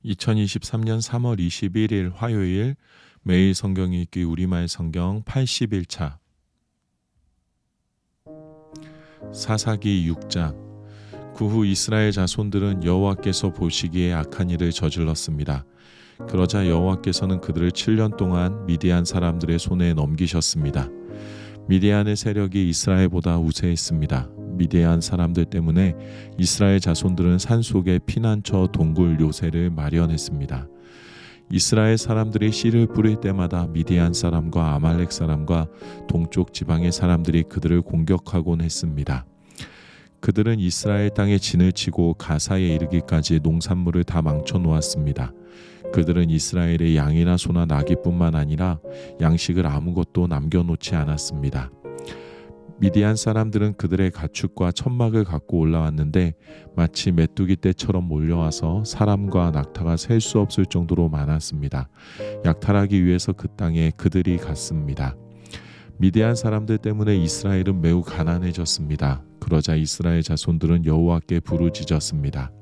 2023년 3월 21일 화요일 매일 성경 읽기 우리말 성경 81차 사사기 6장. 그 후 이스라엘 자손들은 여호와께서 보시기에 악한 일을 저질렀습니다. 그러자 여호와께서는 그들을 7년 동안 미디안 사람들의 손에 넘기셨습니다. 미디안의 세력이 이스라엘보다 우세했습니다. 미디안 사람들 때문에 이스라엘 자손들은 산속에 피난처 동굴 요새를 마련했습니다. 이스라엘 사람들이 씨를 뿌릴 때마다 미디안 사람과 아말렉 사람과 동쪽 지방의 사람들이 그들을 공격하곤 했습니다. 그들은 이스라엘 땅에 진을 치고 가사에 이르기까지 농산물을 다 망쳐 놓았습니다. 그들은 이스라엘의 양이나 소나 나귀뿐만 아니라 양식을 아무것도 남겨놓지 않았습니다. 미디안 사람들은 그들의 가축과 천막을 갖고 올라왔는데 마치 메뚜기 떼처럼 몰려와서 사람과 낙타가 셀 수 없을 정도로 많았습니다. 약탈하기 위해서 그 땅에 그들이 갔습니다. 미디안 사람들 때문에 이스라엘은 매우 가난해졌습니다. 그러자 이스라엘 자손들은 여호와께 부르짖었습니다.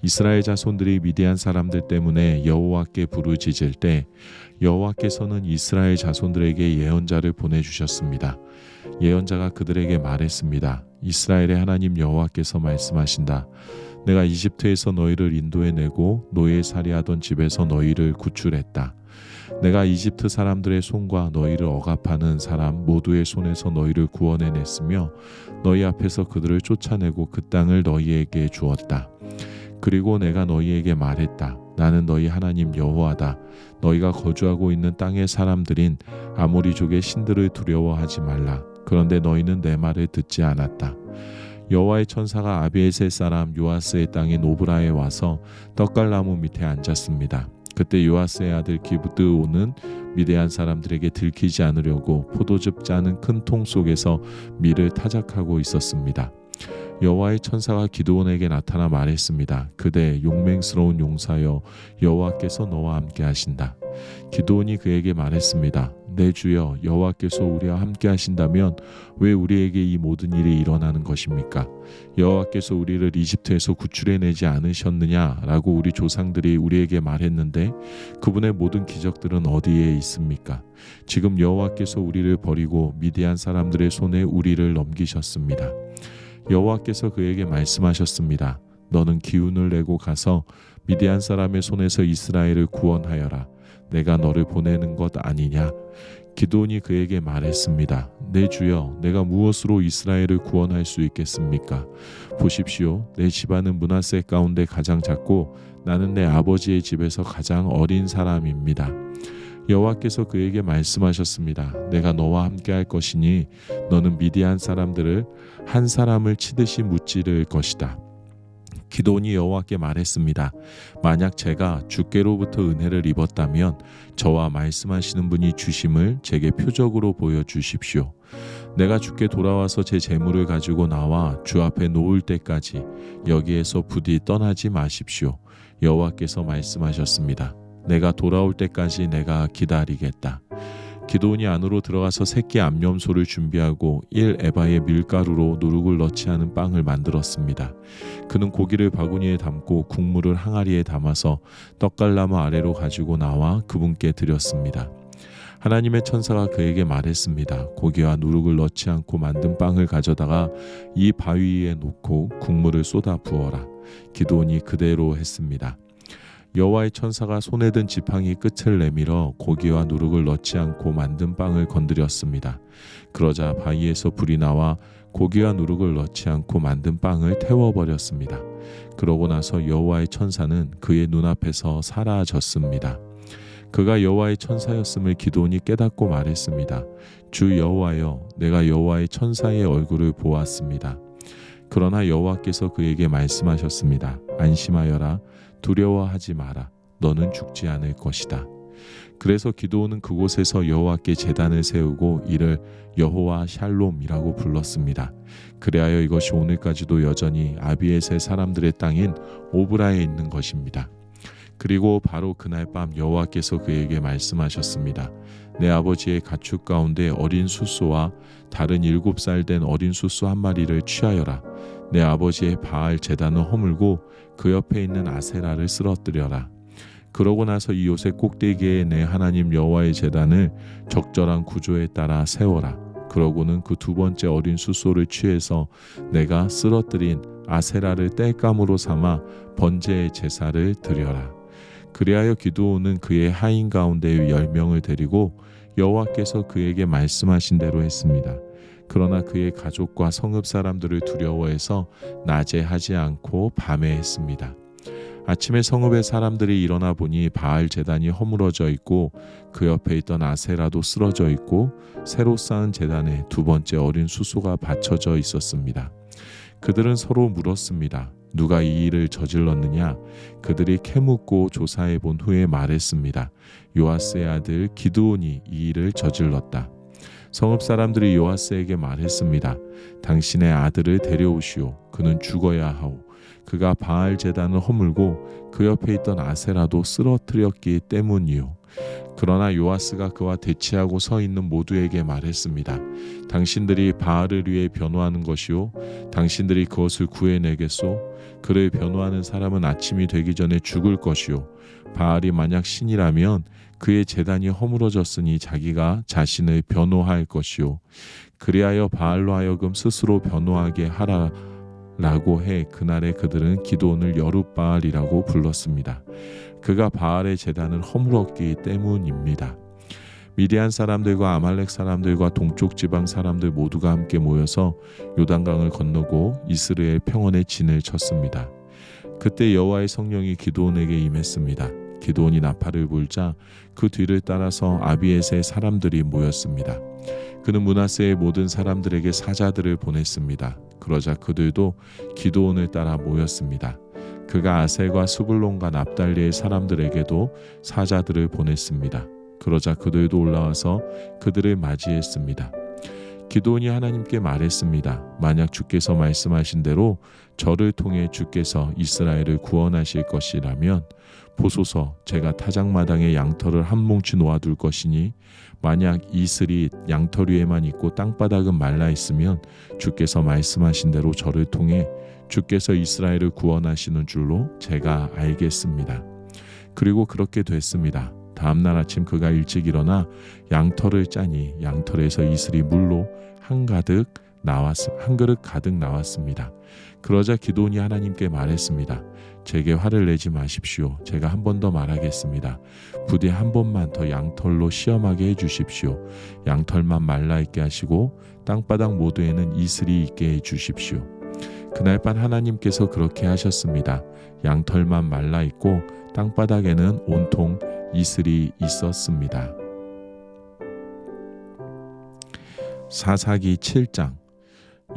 이스라엘 자손들이 미디안 사람들 때문에 여호와께 부르짖을 때 여호와께서는 이스라엘 자손들에게 예언자를 보내주셨습니다. 예언자가 그들에게 말했습니다. 이스라엘의 하나님 여호와께서 말씀하신다. 내가 이집트에서 너희를 인도해내고 노예살이하던 집에서 너희를 구출했다. 내가 이집트 사람들의 손과 너희를 억압하는 사람 모두의 손에서 너희를 구원해냈으며 너희 앞에서 그들을 쫓아내고 그 땅을 너희에게 주었다. 그리고 내가 너희에게 말했다. 나는 너희 하나님 여호와다. 너희가 거주하고 있는 땅의 사람들인 아모리족의 신들을 두려워하지 말라. 그런데 너희는 내 말을 듣지 않았다. 여호와의 천사가 아비에셀 사람 요아스의 땅인 오브라에 와서 떡갈나무 밑에 앉았습니다. 그때 요아스의 아들 기브드온은 미디안 사람들에게 들키지 않으려고 포도즙 짜는 큰 통 속에서 밀을 타작하고 있었습니다. 여호와의 천사가 기드온에게 나타나 말했습니다. 그대 용맹스러운 용사여, 여호와께서 너와 함께 하신다. 기드온이 그에게 말했습니다. 내 주여, 여호와께서 우리와 함께 하신다면 왜 우리에게 이 모든 일이 일어나는 것입니까? 여호와께서 우리를 이집트에서 구출해내지 않으셨느냐라고 우리 조상들이 우리에게 말했는데 그분의 모든 기적들은 어디에 있습니까? 지금 여호와께서 우리를 버리고 미디안 사람들의 손에 우리를 넘기셨습니다. 여호와께서 그에게 말씀하셨습니다. 너는 기운을 내고 가서 미디안 사람의 손에서 이스라엘을 구원하여라. 내가 너를 보내는 것 아니냐? 기드온이 그에게 말했습니다. 내 주여, 내가 무엇으로 이스라엘을 구원할 수 있겠습니까? 보십시오. 내 집안은 므낫세 가운데 가장 작고 나는 내 아버지의 집에서 가장 어린 사람입니다. 여호와께서 그에게 말씀하셨습니다. 내가 너와 함께 할 것이니 너는 미디안 사람들을 한 사람을 치듯이 무찌를 것이다. 기드온이 여호와께 말했습니다. 만약 제가 주께로부터 은혜를 입었다면 저와 말씀하시는 분이 주심을 제게 표적으로 보여주십시오. 내가 주께 돌아와서 제 재물을 가지고 나와 주 앞에 놓을 때까지 여기에서 부디 떠나지 마십시오. 여호와께서 말씀하셨습니다. 내가 돌아올 때까지 내가 기다리겠다. 기드온이 안으로 들어가서 새끼 암염소를 준비하고 1에바의 밀가루로 누룩을 넣지 않은 빵을 만들었습니다. 그는 고기를 바구니에 담고 국물을 항아리에 담아서 떡갈나무 아래로 가지고 나와 그분께 드렸습니다. 하나님의 천사가 그에게 말했습니다. 고기와 누룩을 넣지 않고 만든 빵을 가져다가 이 바위 위에 놓고 국물을 쏟아 부어라. 기드온이 그대로 했습니다. 여호와의 천사가 손에 든 지팡이 끝을 내밀어 고기와 누룩을 넣지 않고 만든 빵을 건드렸습니다. 그러자 바위에서 불이 나와 고기와 누룩을 넣지 않고 만든 빵을 태워버렸습니다. 그러고 나서 여호와의 천사는 그의 눈앞에서 사라졌습니다. 그가 여호와의 천사였음을 기드온이 깨닫고 말했습니다. 주 여호와여, 내가 여호와의 천사의 얼굴을 보았습니다. 그러나 여호와께서 그에게 말씀하셨습니다. 안심하여라. 두려워하지 마라. 너는 죽지 않을 것이다. 그래서 기드온은 그곳에서 여호와께 제단을 세우고 이를 여호와 샬롬이라고 불렀습니다. 그리하여 이것이 오늘까지도 여전히 아비에셀 사람들의 땅인 오브라에 있는 것입니다. 그리고 바로 그날 밤 여호와께서 그에게 말씀하셨습니다. 내 아버지의 가축 가운데 어린 숫소와 다른 7살 된 어린 숫소 한 마리를 취하여라. 내 아버지의 바알 제단을 허물고 그 옆에 있는 아세라를 쓰러뜨려라. 그러고 나서 이옷의 꼭대기에 내 하나님 여호와의 제단을 적절한 구조에 따라 세워라. 그러고는 그 두 번째 어린 숫소를 취해서 내가 쓰러뜨린 아세라를 땔감으로 삼아 번제의 제사를 드려라. 그리하여 기드온은 그의 하인 가운데의 10명을 데리고 여호와께서 그에게 말씀하신 대로 했습니다. 그러나 그의 가족과 성읍 사람들을 두려워해서 낮에 하지 않고 밤에 했습니다. 아침에 성읍의 사람들이 일어나 보니 바알 제단이 허물어져 있고 그 옆에 있던 아세라도 쓰러져 있고 새로 쌓은 제단에 두 번째 어린 숫소가 받쳐져 있었습니다. 그들은 서로 물었습니다. 누가 이 일을 저질렀느냐? 그들이 캐묻고 조사해 본 후에 말했습니다. 요아스의 아들 기드온이 이 일을 저질렀다. 성읍 사람들이 요아스에게 말했습니다. 당신의 아들을 데려오시오. 그는 죽어야 하오. 그가 바알 제단을 허물고 그 옆에 있던 아세라도 쓰러뜨렸기 때문이요. 그러나 요아스가 그와 대치하고 서 있는 모두에게 말했습니다. 당신들이 바알을 위해 변호하는 것이요, 당신들이 그것을 구해내겠소? 그를 변호하는 사람은 아침이 되기 전에 죽을 것이요. 바알이 만약 신이라면 그의 제단이 허물어졌으니 자기가 자신을 변호할 것이요. 그리하여 바알로 하여금 스스로 변호하게 하라 라고 해 그날에 그들은 기드온을 여룻바알이라고 불렀습니다. 그가 바알의 제단을 허물었기 때문입니다. 미디안 사람들과 아말렉 사람들과 동쪽 지방 사람들 모두가 함께 모여서 요단강을 건너고 이스라엘 평원에 진을 쳤습니다. 그때 여호와의 성령이 기드온에게 임했습니다. 기드온이 나팔을 불자 그 뒤를 따라서 아비에스의 사람들이 모였습니다. 그는 므낫세의 모든 사람들에게 사자들을 보냈습니다. 그러자 그들도 기드온을 따라 모였습니다. 그가 아셀과 스불론과 납달리의 사람들에게도 사자들을 보냈습니다. 그러자 그들도 올라와서 그들을 맞이했습니다. 기드온이 하나님께 말했습니다. 만약 주께서 말씀하신 대로 저를 통해 주께서 이스라엘을 구원하실 것이라면 보소서, 제가 타작마당에 양털을 한 뭉치 놓아둘 것이니 만약 이슬이 양털 위에만 있고 땅바닥은 말라 있으면 주께서 말씀하신 대로 저를 통해 주께서 이스라엘을 구원하시는 줄로 제가 알겠습니다. 그리고 그렇게 됐습니다. 다음 날 아침 그가 일찍 일어나 양털을 짜니 양털에서 이슬이 물로 한 그릇 가득 나왔습니다. 그러자 기드온이 하나님께 말했습니다. 제게 화를 내지 마십시오. 제가 한 번 더 말하겠습니다. 부디 한 번만 더 양털로 시험하게 해주십시오. 양털만 말라있게 하시고 땅바닥 모두에는 이슬이 있게 해주십시오. 그날 밤 하나님께서 그렇게 하셨습니다. 양털만 말라있고 땅바닥에는 온통 이슬이 있었습니다. 사사기 7장.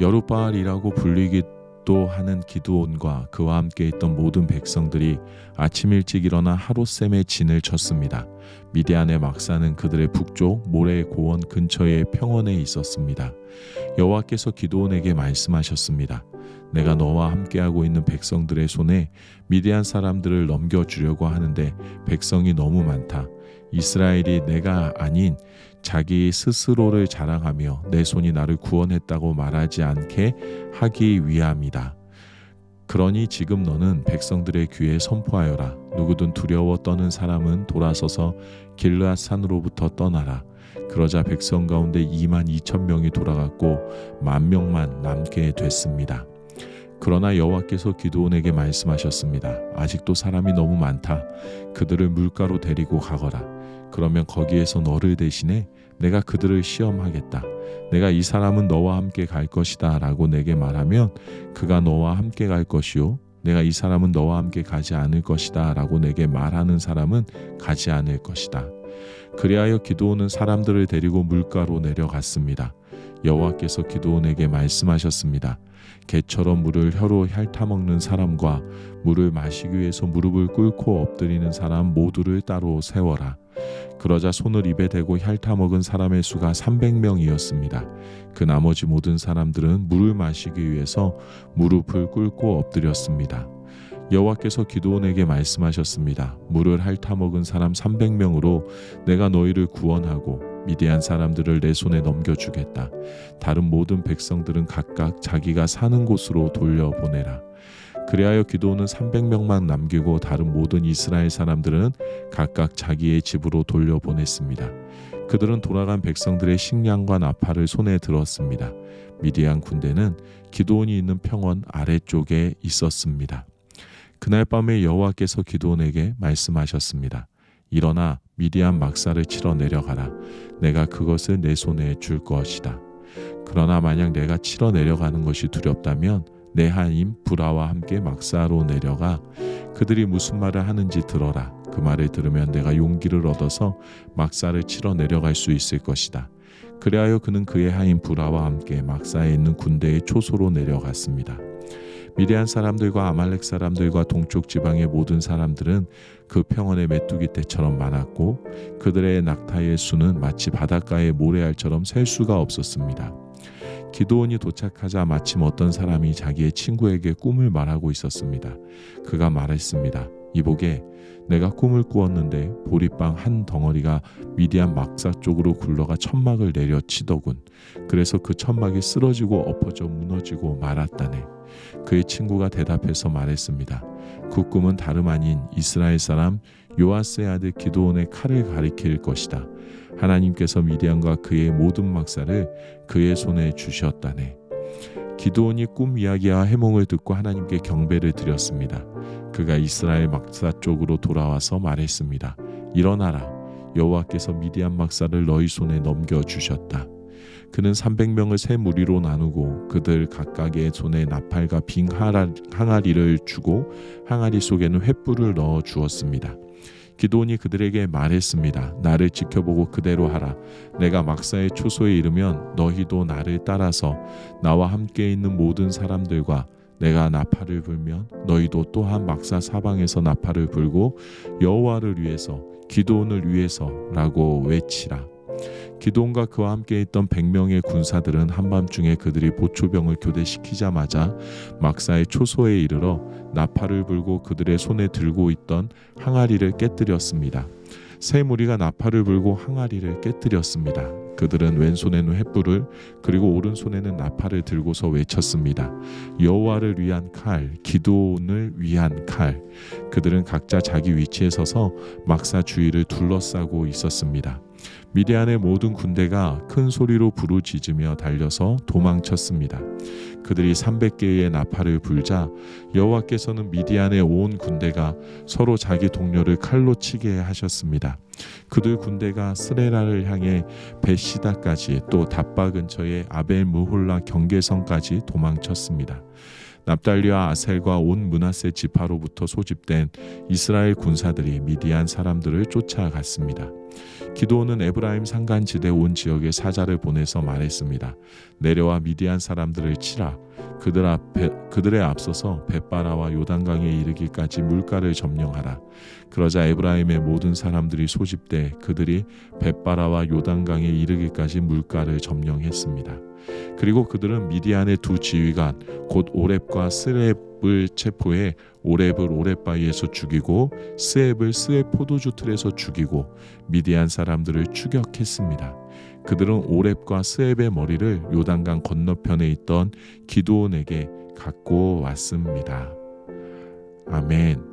여룻바알이라고 불리기도 하는 기드온과 그와 함께 있던 모든 백성들이 아침 일찍 일어나 하롯셈에 진을 쳤습니다. 미디안의 막사는 그들의 북쪽 모래의 고원 근처의 평원에 있었습니다. 여호와께서 기드온에게 말씀하셨습니다. 내가 너와 함께하고 있는 백성들의 손에 미디안 사람들을 넘겨주려고 하는데 백성이 너무 많다. 이스라엘이 내가 아닌 자기 스스로를 자랑하며 내 손이 나를 구원했다고 말하지 않게 하기 위함이다. 그러니 지금 너는 백성들의 귀에 선포하여라. 누구든 두려워 떠는 사람은 돌아서서 길르앗 산으로부터 떠나라. 그러자 백성 가운데 22,000명이 돌아갔고 10,000명만 남게 됐습니다. 그러나 여호와께서 기드온에게 말씀하셨습니다. 아직도 사람이 너무 많다. 그들을 물가로 데리고 가거라. 그러면 거기에서 너를 대신해 내가 그들을 시험하겠다. 내가 이 사람은 너와 함께 갈 것이다 라고 내게 말하면 그가 너와 함께 갈 것이요, 내가 이 사람은 너와 함께 가지 않을 것이다 라고 내게 말하는 사람은 가지 않을 것이다. 그리하여 기드온은 사람들을 데리고 물가로 내려갔습니다. 여호와께서 기드온에게 말씀하셨습니다. 개처럼 물을 혀로 핥아먹는 사람과 물을 마시기 위해서 무릎을 꿇고 엎드리는 사람 모두를 따로 세워라. 그러자 손을 입에 대고 핥아먹은 사람의 수가 300명이었습니다. 그 나머지 모든 사람들은 물을 마시기 위해서 무릎을 꿇고 엎드렸습니다. 여호와께서 기드온에게 말씀하셨습니다. 물을 핥아먹은 사람 300명으로 내가 너희를 구원하고 미디안 사람들을 내 손에 넘겨주겠다. 다른 모든 백성들은 각각 자기가 사는 곳으로 돌려보내라. 그리하여 기드온은 300명만 남기고 다른 모든 이스라엘 사람들은 각각 자기의 집으로 돌려보냈습니다. 그들은 돌아간 백성들의 식량과 나팔을 손에 들었습니다. 미디안 군대는 기드온이 있는 평원 아래쪽에 있었습니다. 그날 밤에 여호와께서 기드온에게 말씀하셨습니다. 일어나 미디안 막사를 치러 내려가라. 내가 그것을 내 손에 줄 것이다. 그러나 만약 내가 치러 내려가는 것이 두렵다면 내 하인 브라와 함께 막사로 내려가 그들이 무슨 말을 하는지 들어라. 그 말을 들으면 내가 용기를 얻어서 막사를 치러 내려갈 수 있을 것이다. 그리하여 그는 그의 하인 브라와 함께 막사에 있는 군대의 초소로 내려갔습니다. 미디안 사람들과 아말렉 사람들과 동쪽 지방의 모든 사람들은 그 평원의 메뚜기 떼처럼 많았고 그들의 낙타의 수는 마치 바닷가의 모래알처럼 셀 수가 없었습니다. 기드온이 도착하자 마침 어떤 사람이 자기의 친구에게 꿈을 말하고 있었습니다. 그가 말했습니다. 이보게, 내가 꿈을 꾸었는데 보리빵 한 덩어리가 미디안 막사 쪽으로 굴러가 천막을 내려치더군. 그래서 그 천막이 쓰러지고 엎어져 무너지고 말았다네. 그의 친구가 대답해서 말했습니다. 그 꿈은 다름 아닌 이스라엘 사람 요아스의 아들 기드온의 칼을 가리킬 것이다. 하나님께서 미디안과 그의 모든 막사를 그의 손에 주셨다네. 기드온이 꿈 이야기와 해몽을 듣고 하나님께 경배를 드렸습니다. 그가 이스라엘 막사 쪽으로 돌아와서 말했습니다. 일어나라. 여호와께서 미디안 막사를 너희 손에 넘겨주셨다. 그는 300명을 세 무리로 나누고 그들 각각의 손에 나팔과 빈 항아리를 주고 항아리 속에는 횃불을 넣어 주었습니다. 기드온이 그들에게 말했습니다. 나를 지켜보고 그대로 하라. 내가 막사의 초소에 이르면 너희도 나를 따라서 나와 함께 있는 모든 사람들과 내가 나팔을 불면 너희도 또한 막사 사방에서 나팔을 불고 여호와를 위해서 기드온을 위해서라고 외치라. 기드온과 그와 함께 있던 100명의 군사들은 한밤중에 그들이 보초병을 교대시키자마자 막사의 초소에 이르러 나팔을 불고 그들의 손에 들고 있던 항아리를 깨뜨렸습니다. 세 무리가 나팔을 불고 항아리를 깨뜨렸습니다. 그들은 왼손에는 횃불을 그리고 오른손에는 나팔을 들고서 외쳤습니다. 여호와를 위한 칼, 기드온을 위한 칼. 그들은 각자 자기 위치에 서서 막사 주위를 둘러싸고 있었습니다. 미디안의 모든 군대가 큰 소리로 부르짖으며 달려서 도망쳤습니다. 그들이 300개의 나팔을 불자 여호와께서는 미디안의 온 군대가 서로 자기 동료를 칼로 치게 하셨습니다. 그들 군대가 스레라를 향해 베시다까지 또 답바 근처의 아벨 무홀라 경계선까지 도망쳤습니다. 납달리와 아셀과 온 므낫세 지파로부터 소집된 이스라엘 군사들이 미디안 사람들을 쫓아갔습니다. 기드온은 에브라임 산간지대 온 지역에 사자를 보내서 말했습니다. 내려와 미디안 사람들을 치라. 그들의 앞서서 벳바라와 요단강에 이르기까지 물가를 점령하라. 그러자 에브라임의 모든 사람들이 소집돼 그들이 벳바라와 요단강에 이르기까지 물가를 점령했습니다. 그리고 그들은 미디안의 두 지휘관 곧 오렙과 스렙을 체포해 오렙을 오렙바위에서 죽이고 스앱을 스앱 포도주 틀에서 죽이고 미디안 사람들을 추격했습니다. 그들은 오렙과 스앱의 머리를 요단강 건너편에 있던 기드온에게 갖고 왔습니다. 아멘.